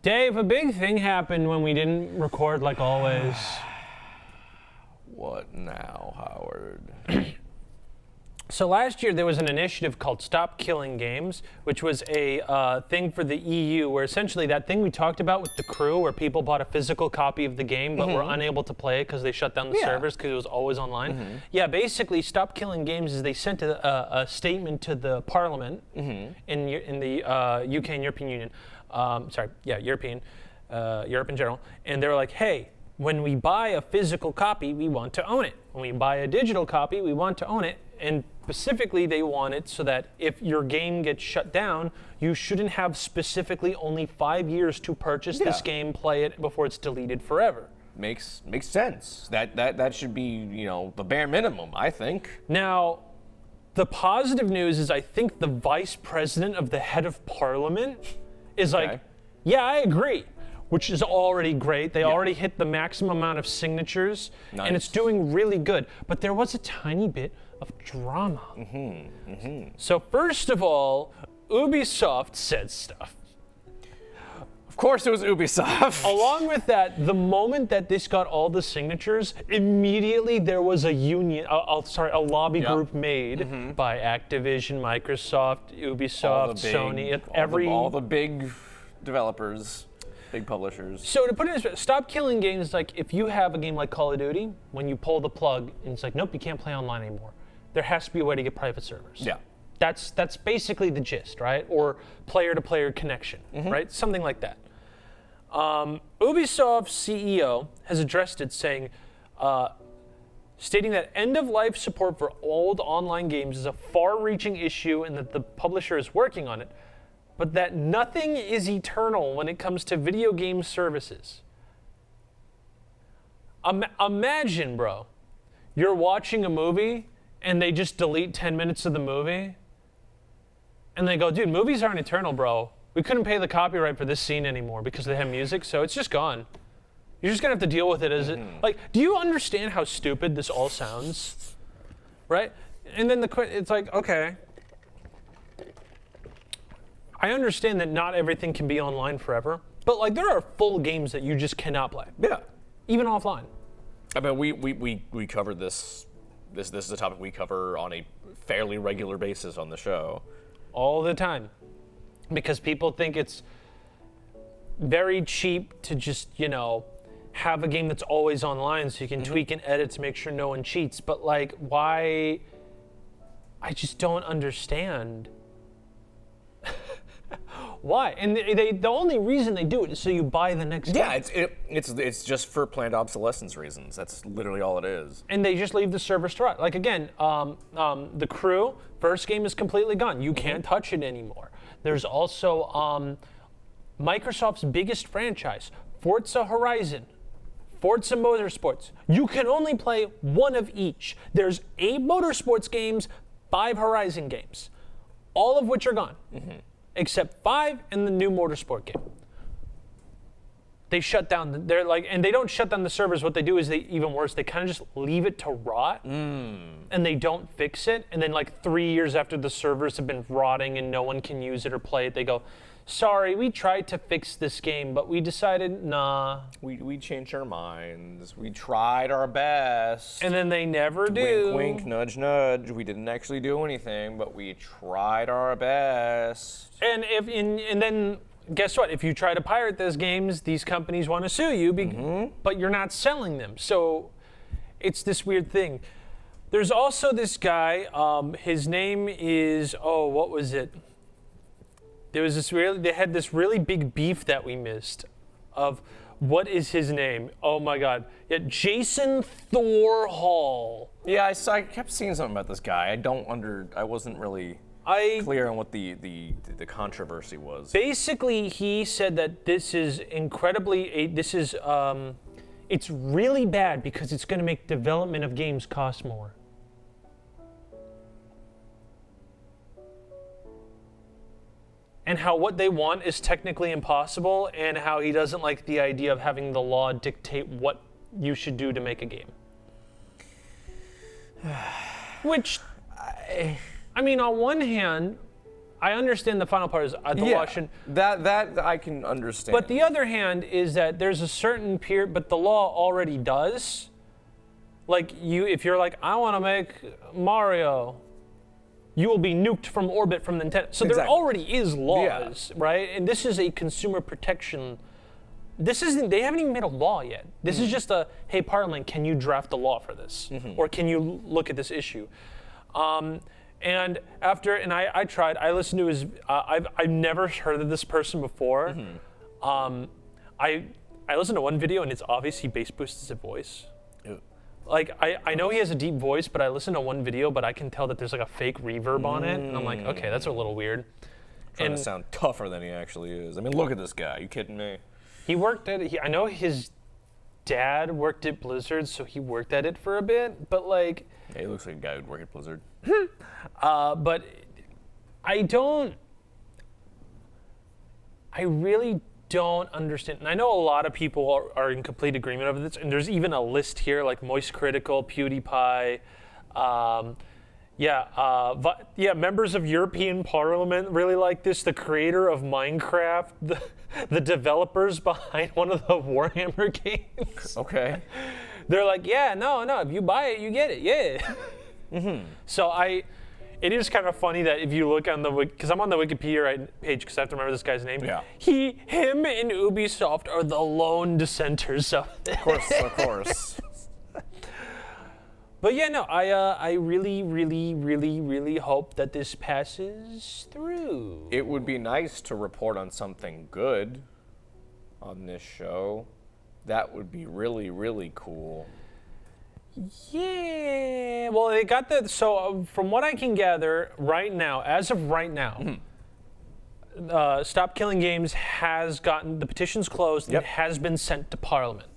Dave, a big thing happened when we didn't record like always. What now, Howard? So last year there was an initiative called Stop Killing Games, which was a thing for the EU where essentially that thing we talked about with The Crew, where people bought a physical copy of the game but were unable to play it because they shut down the servers because it was always online. Yeah, basically Stop Killing Games is they sent a statement to the Parliament in the UK and European Union. Europe in general. And they were like, hey, when we buy a physical copy, we want to own it. When we buy a digital copy, we want to own it. And specifically, they want it so that if your game gets shut down, you shouldn't have specifically only 5 years to purchase this game, play it before it's deleted forever. Makes sense. That should be, the bare minimum, I think. Now, the positive news is I think the vice president of the head of parliament is like, yeah, I agree, which is already great. They already hit the maximum amount of signatures, and it's doing really good. But there was a tiny bit of drama. So first of all, Ubisoft said stuff. Of course it was Ubisoft. Along with that, the moment that this got all the signatures, immediately there was a union, a lobby group made by Activision, Microsoft, Ubisoft, Sony, all the big developers. Big publishers. So to put it this way, Stop Killing Games is like if you have a game like Call of Duty, when you pull the plug and it's like, nope, you can't play online anymore. There has to be a way to get private servers. Yeah. That's basically the gist, right? Or player-to-player connection, right? Something like that. Ubisoft's CEO has addressed it saying, stating that end-of-life support for old online games is a far-reaching issue and that the publisher is working on it, but that nothing is eternal when it comes to video game services. Imagine, bro, you're watching a movie and they just delete 10 minutes of the movie and they go, dude, movies aren't eternal, bro. We couldn't pay the copyright for this scene anymore because they have music, so it's just gone. You're just gonna have to deal with it as it, like, do you understand how stupid this all sounds? Right? And then it's like, okay, I understand that not everything can be online forever, but like there are full games that you just cannot play. Yeah. Even offline. I mean, we covered this. This is a topic we cover on a fairly regular basis on the show. All the time. Because people think it's very cheap to just, have a game that's always online so you can tweak and edit to make sure no one cheats. But like, why? I just don't understand. Why? And the only reason they do it is so you buy the next game. Yeah, it's just for planned obsolescence reasons. That's literally all it is. And they just leave the servers to rot. Like again, The Crew, first game is completely gone. You can't touch it anymore. There's also Microsoft's biggest franchise, Forza Horizon, Forza Motorsports. You can only play one of each. There's 8 Motorsports games, 5 Horizon games, all of which are gone. Except 5 in the new Motorsport game. They shut down, and they don't shut down the servers. What they do is even worse, they kind of just leave it to rot, and they don't fix it. And then like 3 years after the servers have been rotting and no one can use it or play it, they go, sorry, we tried to fix this game, but we decided, nah. We changed our minds. We tried our best. And then they never do. Wink, wink, nudge, nudge. We didn't actually do anything, but we tried our best. And then guess what? If you try to pirate those games, these companies want to sue you, but you're not selling them. So it's this weird thing. There's also this guy. His name is, what was it? They had this really big beef that we missed of what is his name? Oh my God. Yeah, Jason Thor Hall. Yeah, I kept seeing something about this guy. I wasn't really clear on what the controversy was. Basically, he said that this is it's really bad because it's going to make development of games cost more. And how what they want is technically impossible, and how he doesn't like the idea of having the law dictate what you should do to make a game. Which, I mean, on one hand, I understand the final part is the law shouldn't. That I can understand. But the other hand is that there's a certain period, but the law already does. Like if you're like, I want to make Mario, you will be nuked from orbit from Nintendo. So there already is laws, right? And this is a consumer protection. This isn't. They haven't even made a law yet. This is just a, hey, Parliament, can you draft a law for this, or can you look at this issue? And I tried. I listened to his. I've never heard of this person before. I listened to one video and it's obvious he bass boosts his voice. Ew. Like I know he has a deep voice, but I listened to one video, but I can tell that there's like a fake reverb on it, and I'm like, okay, that's a little weird. Trying to sound tougher than he actually is. I mean, look at this guy. Are you kidding me? He worked at. I know his dad worked at Blizzard, so he worked at it for a bit. But like, yeah, he looks like a guy who'd work at Blizzard. But I really don't understand. And I know a lot of people are in complete agreement over this. And there's even a list here, like Moist Critical, PewDiePie. Members of European Parliament really like this. The creator of Minecraft, the developers behind one of the Warhammer games. Okay. They're like, yeah, no, if you buy it, you get it, yeah. So it is kind of funny that if you look on because I'm on the Wikipedia page because I have to remember this guy's name. Yeah. Him and Ubisoft are the lone dissenters of this. Of course. But yeah, no, I really, really, really, really hope that this passes through. It would be nice to report on something good on this show. That would be really, really cool. Yeah. Well, they got so from what I can gather right now, as of right now, Stop Killing Games has gotten, the petition's closed and it has been sent to Parliament.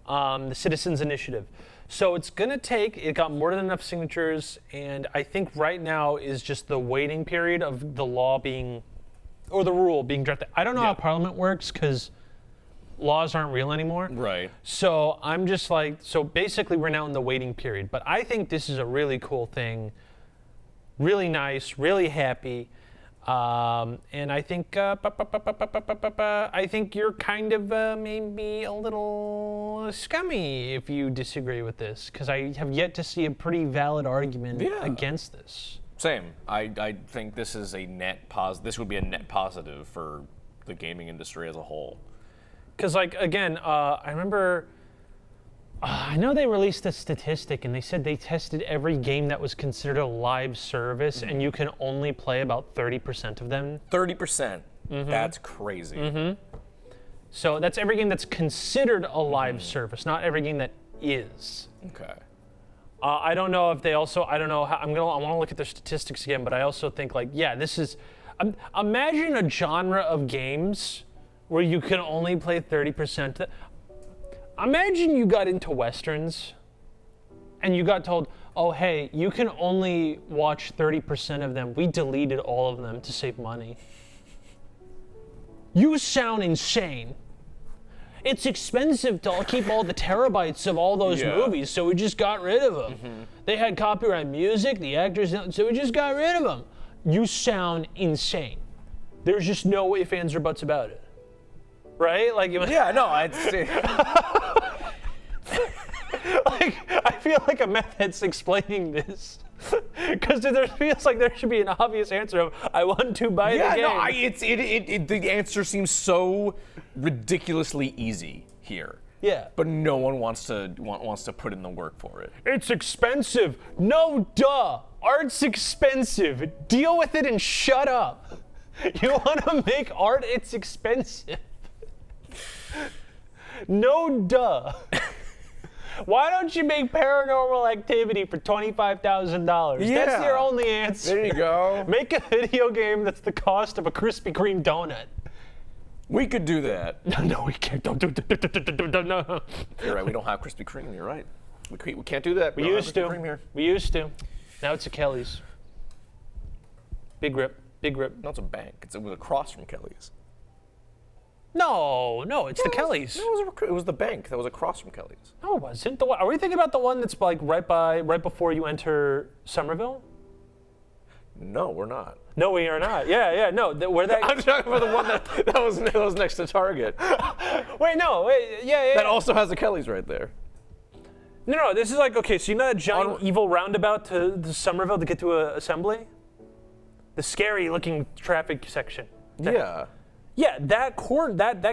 The Citizens Initiative. So it's going to take, it got more than enough signatures, and I think right now is just the waiting period of the law being, or the rule being drafted. I don't know how Parliament works because laws aren't real anymore. Right. So I'm just like, so basically we're now in the waiting period. But I think this is a really cool thing, really nice, really happy. And I think you're kind of maybe a little scummy if you disagree with this, because I have yet to see a pretty valid argument against this. Same. I think this is a net this would be a net positive for the gaming industry as a whole. Because, like, again, I remember, I know they released a statistic, and they said they tested every game that was considered a live service, and you can only play about 30% of them. 30%? That's crazy. So that's every game that's considered a live service, not every game that is. Okay. I don't know if they also, I don't know how, I want to look at their statistics again, but I also think, like, yeah, this is, imagine a genre of games where you can only play 30%. Imagine you got into Westerns and you got told, oh, hey, you can only watch 30% of them. We deleted all of them to save money. You sound insane. It's expensive to keep all the terabytes of all those movies, so we just got rid of them. They had copyright music, the actors, so we just got rid of them. You sound insane. There's just no ifs, ands, or buts about it. Right? Like, yeah, no, I'd say. Like, I feel like a meth head's explaining this. Because there feels like there should be an obvious answer of, I want to buy the game. Yeah, no, the answer seems so ridiculously easy here. Yeah. But no one wants to put in the work for it. It's expensive. No, duh. Art's expensive. Deal with it and shut up. You want to make art? It's expensive. No, duh. Why don't you make Paranormal Activity for $25,000? Yeah. That's your only answer. There you go. Make a video game that's the cost of a Krispy Kreme donut. We could do that. No, we can't. Don't do it. No. You're right. We don't have Krispy Kreme. You're right. We can't do that. We used to. We used to. Now it's a Kelly's. Big rip. Big rip. No, it's a bank. It was across from Kelly's. No, it's the Kelly's. It was the bank that was across from Kelly's. No, it wasn't. Are we thinking about the one that's like right before you enter Somerville? No, we're not. No, we are not. Yeah. No, where that. I'm talking about the one that was next to Target. Wait, no. Wait, yeah. That also has a Kelly's right there. No. This is like, okay, so you know that giant evil roundabout to Somerville to get to Assembly? The scary looking traffic section. Yeah. Yeah, that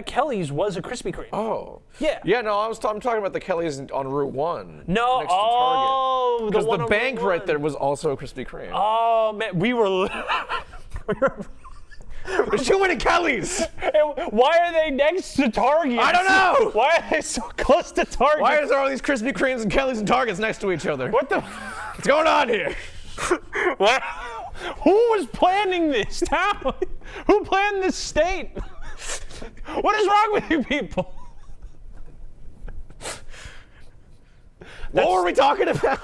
Kelly's was a Krispy Kreme. Oh. Yeah. Yeah, no, I'm talking about the Kelly's on Route 1. No, next to Target. Because one the on bank Route right 1. there was also a Krispy Kreme. Oh man, we were. There's too many Kelly's! Why are they next to Target? I don't know! Why are they so close to Target? Why is there all these Krispy Kremes and Kelly's and Targets next to each other? What the? What's going on here? What? Who was planning this town? Who planned this state? What is wrong with you people? What were we talking about?